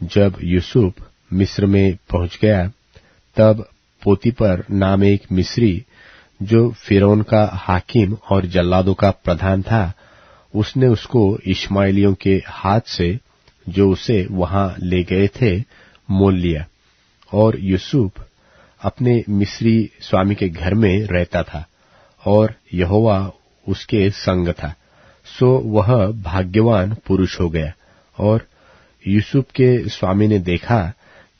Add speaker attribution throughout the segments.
Speaker 1: जब यूसुफ मिस्र में पहुंच गया, तब पोतीपर नाम एक मिस्री, जो फिरौन का हाकिम और जल्लादों का प्रधान था, उसने उसको इश्माएलियों के हाथ से, जो उसे वहां ले गए थे, मोल लिया। और यूसुफ अपने मिस्री स्वामी के घर में रहता था और यहोवा उसके संग था, सो वह भाग्यवान पुरुष हो गया। और यूसुफ के स्वामी ने देखा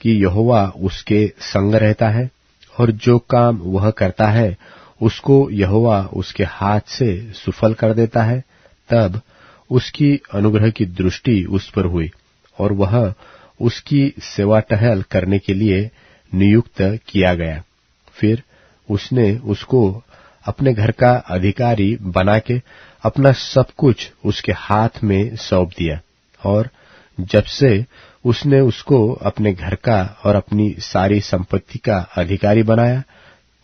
Speaker 1: कि यहोवा उसके संग रहता है और जो काम वह करता है उसको यहोवा उसके हाथ से सुफल कर देता है, तब उसकी अनुग्रह की दृष्टि उस पर हुई और वह उसकी सेवा टहल करने के लिए नियुक्त किया गया। फिर उसने उसको अपने घर का अधिकारी बना के अपना सब कुछ उसके हाथ में सौंप दिया। और जब से उसने उसको अपने घर का और अपनी सारी संपत्ति का अधिकारी बनाया,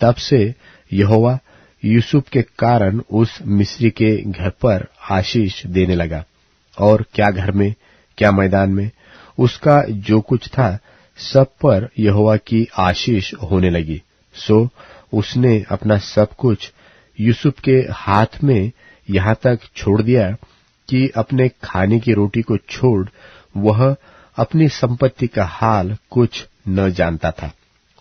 Speaker 1: तब से यहोवा यूसुफ के कारण उस मिस्री के घर पर आशीष देने लगा। और क्या घर में, क्या मैदान में, उसका जो कुछ था सब पर यहोवा की आशीष होने लगी। सो उसने अपना सब कुछ यूसुफ के हाथ में यहाँ तक छोड़ दिया कि अपने खाने की रोटी को छोड़ वह अपनी संपत्ति का हाल कुछ न जानता था।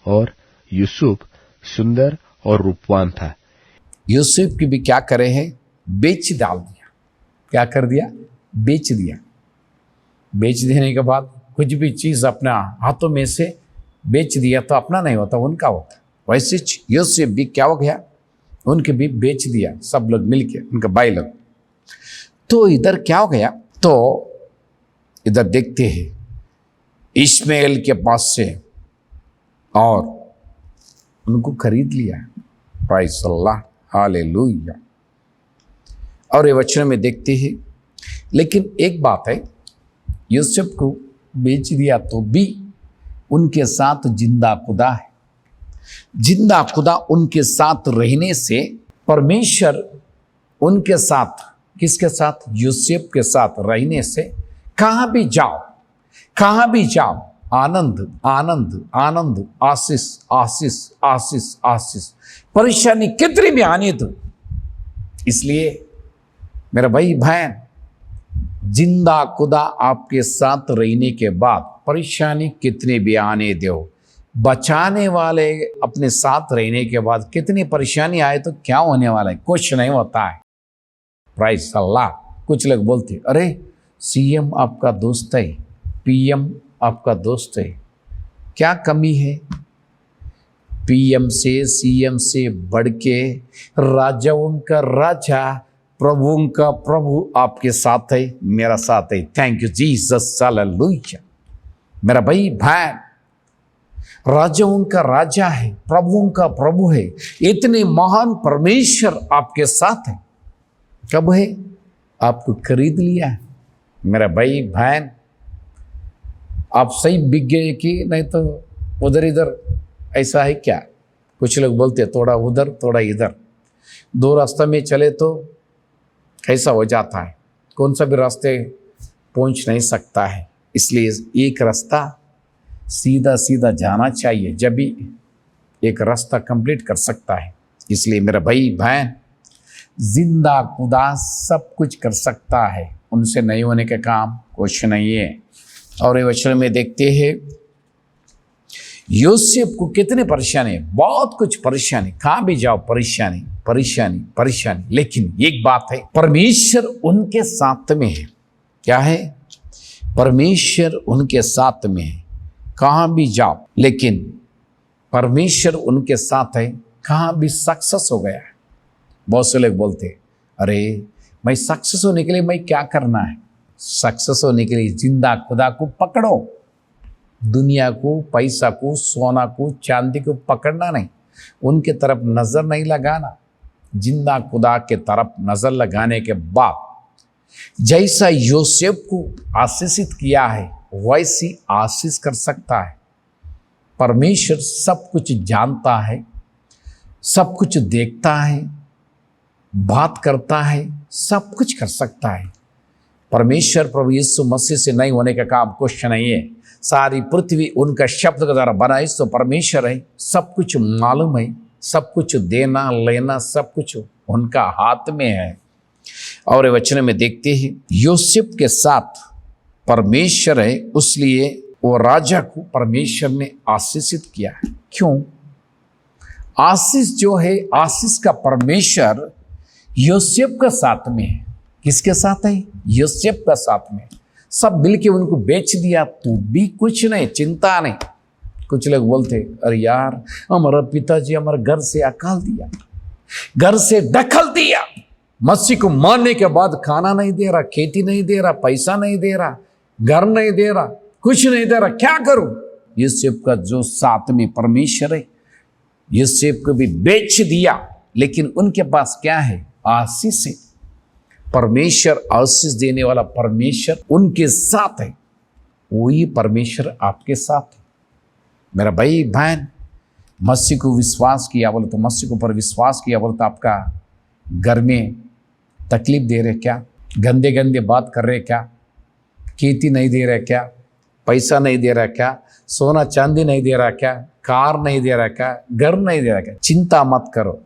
Speaker 1: और यूसुफ सुंदर और रूपवान था।
Speaker 2: यूसुफ की भी क्या करे है, बेच डाल दिया। क्या कर दिया? बेच दिया। बेच देने के बाद कुछ भी चीज अपना हाथों में से बेच दिया तो अपना नहीं होता, उनका होता। वैसे यूसुफ भी क्या हो गया, उनके भी बेच दिया, सब लोग मिलके, उनके भाई लोग। तो इधर क्या हो गया, तो इधर देखते हैं इश्माएल के पास से और उनको खरीद लिया। प्राइस अल्लाह, हालेलुया। और ये वचन में देखते हैं, लेकिन एक बात है, यूसुफ को बेच दिया तो भी उनके साथ जिंदा खुदा है। जिंदा खुदा उनके साथ रहने से परमेश्वर उनके साथ, किसके साथ? यूसुफ के साथ रहने से कहां भी जाओ, कहां भी जाओ, आनंद आनंद आनंद, आशीष आशीष आशीष आशीष। परेशानी कितनी भी आने दो, इसलिए मेरा भाई बहन, जिंदा खुदा आपके साथ रहने के बाद परेशानी कितने भी आने दो, बचाने वाले अपने साथ रहने के बाद कितनी परेशानी आए तो क्या होने वाला है? कुछ नहीं होता है। प्राइस अल्लाह। कुछ लोग बोलते, अरे सीएम आपका दोस्त है, पीएम आपका दोस्त है, क्या कमी है? पीएम से, सीएम से बढ़ के राजाओं का राजा, प्रभुओं का प्रभु आपके साथ है, मेरा साथ है। Thank you Jesus, hallelujah. मेरा भाई बहन, राजाओं का राजा है, प्रभुओं का प्रभु है, इतने महान परमेश्वर आपके साथ है। कब है? आपको खरीद लिया है। मेरा भाई बहन, आप सही बिक गए कि नहीं तो उधर इधर, ऐसा है क्या? कुछ लोग बोलते थोड़ा उधर थोड़ा इधर, दो रास्ते में चले तो कैसा हो जाता है, कौन सा भी रास्ते पहुंच नहीं सकता है। इसलिए एक रास्ता सीधा सीधा जाना चाहिए, जब भी एक रास्ता कंप्लीट कर सकता है। इसलिए मेरा भाई बहन, जिंदा खुदा सब कुछ कर सकता है, उनसे नहीं होने के काम कुछ नहीं है। और ये वचन में देखते हैं यूसुफ को कितने परेशानी, बहुत कुछ परेशानी, कहां भी जाओ परेशानी परेशानी परेशानी। लेकिन एक बात है, परमेश्वर उनके साथ में है। क्या है? परमेश्वर उनके साथ में है। कहां भी जाओ, लेकिन परमेश्वर उनके साथ है, कहां भी सक्सेस हो गया है। बहुत से लोग बोलते, अरे मैं सक्सेस होने के लिए मैं क्या करना है? सक्सेस होने के लिए जिंदा खुदा को पकड़ो। दुनिया को, पैसा को, सोना को, चांदी को पकड़ना नहीं, उनके तरफ नजर नहीं लगाना। जिंदा खुदा के तरफ नजर लगाने के बाद जैसा यूसुफ को आशीषित किया है वैसी आशीष कर सकता है। परमेश्वर सब कुछ जानता है, सब कुछ देखता है, बात करता है, सब कुछ कर सकता है। परमेश्वर प्रभु यीशु मसीह से नहीं होने का काम कुछ नहीं है। सारी पृथ्वी उनका शब्द के द्वारा बनाई, तो परमेश्वर है, सब कुछ मालूम है, सब कुछ देना लेना सब कुछ उनका हाथ में है। और वचन में देखते हैं यूसुफ के साथ परमेश्वर है, उसलिए वो राजा को परमेश्वर ने आशीषित किया है। क्यों? आशीष जो है, आशीष का परमेश्वर यूसुफ का साथ में है। किसके साथ है? यूसुफ का साथ में। सब मिल के उनको बेच दिया तो भी कुछ नहीं, चिंता नहीं। कुछ लोग बोलते अरे यार हमारा पिताजी हमारे घर से अकाल दिया, घर से दखल दिया, मसीह को मारने के बाद खाना नहीं दे रहा, खेती नहीं दे रहा, पैसा नहीं दे रहा, घर नहीं दे रहा, कुछ नहीं दे रहा, क्या करूं? यूसुफ का जो साथ में परमेश्वर है, यूसुफ को भी बेच दिया, लेकिन उनके पास क्या है? आशीष है। परमेश्वर आशीष देने वाला परमेश्वर उनके साथ है। वही परमेश्वर आपके साथ है। मेरा भाई बहन, मसीह को विश्वास किया बोले तो, मसीह को पर विश्वास किया बोले तो आपका घर में तकलीफ दे रहे क्या? गंदे गंदे बात कर रहे क्या? खेती नहीं दे रहा क्या? पैसा नहीं दे रहा क्या? सोना चांदी नहीं दे रहा क्या? कार नहीं दे रहा क्या? घर नहीं दे रहा क्या? चिंता मत करो।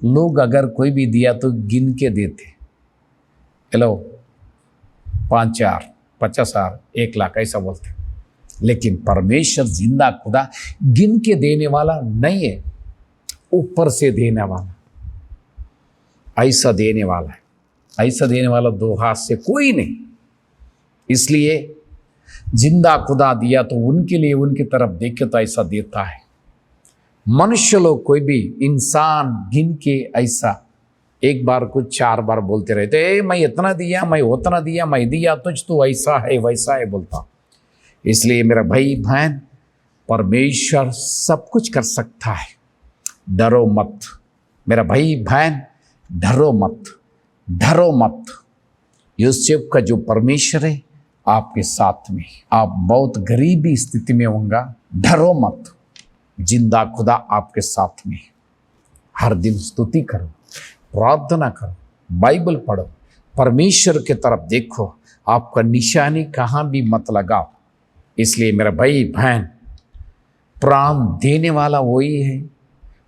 Speaker 2: लोग अगर कोई भी दिया तो गिन के देते, हेलो 5,000, 50,000, 1,00,000 ऐसा बोलते। लेकिन परमेश्वर जिंदा खुदा गिन के देने वाला नहीं है, ऊपर से देने वाला, ऐसा देने वाला है। ऐसा देने वाला दो हाथ से कोई नहीं। इसलिए जिंदा खुदा दिया तो उनके लिए, उनकी तरफ देखे तो ऐसा देता है। मनुष्य लोग कोई भी इंसान गिन के ऐसा एक बार कुछ 4 बार बोलते रहते, मैं इतना दिया, मैं उतना दिया, मैं दिया तुझ, तो ऐसा है वैसा है बोलता। इसलिए मेरा भाई बहन, परमेश्वर सब कुछ कर सकता है। डरो मत मेरा भाई बहन, डरो मत, डरो मत। यूसुफ का जो परमेश्वर है आपके साथ में। आप बहुत गरीबी स्थिति में होंगे, डरो मत, जिंदा खुदा आपके साथ में। हर दिन स्तुति करो, प्रार्थना करो, बाइबल पढ़ो, परमेश्वर के तरफ देखो, आपका निशानी कहाँ भी मत लगाओ। इसलिए मेरा भाई बहन, प्राण देने वाला वही है,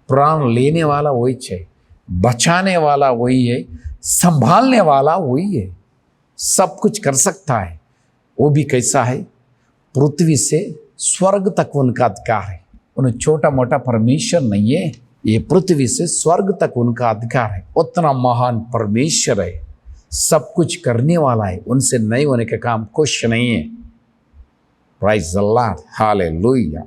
Speaker 2: प्राण लेने वाला वही है, बचाने वाला वही है, संभालने वाला वही है, सब कुछ कर सकता है। वो भी कैसा है? पृथ्वी से स्वर्ग तक उनका अधिकार है। उन छोटा मोटा परमेश्वर नहीं है, ये पृथ्वी से स्वर्ग तक उनका अधिकार है। उतना महान परमेश्वर है, सब कुछ करने वाला है, उनसे नहीं होने का काम कुछ नहीं है। Praise the Lord, hallelujah.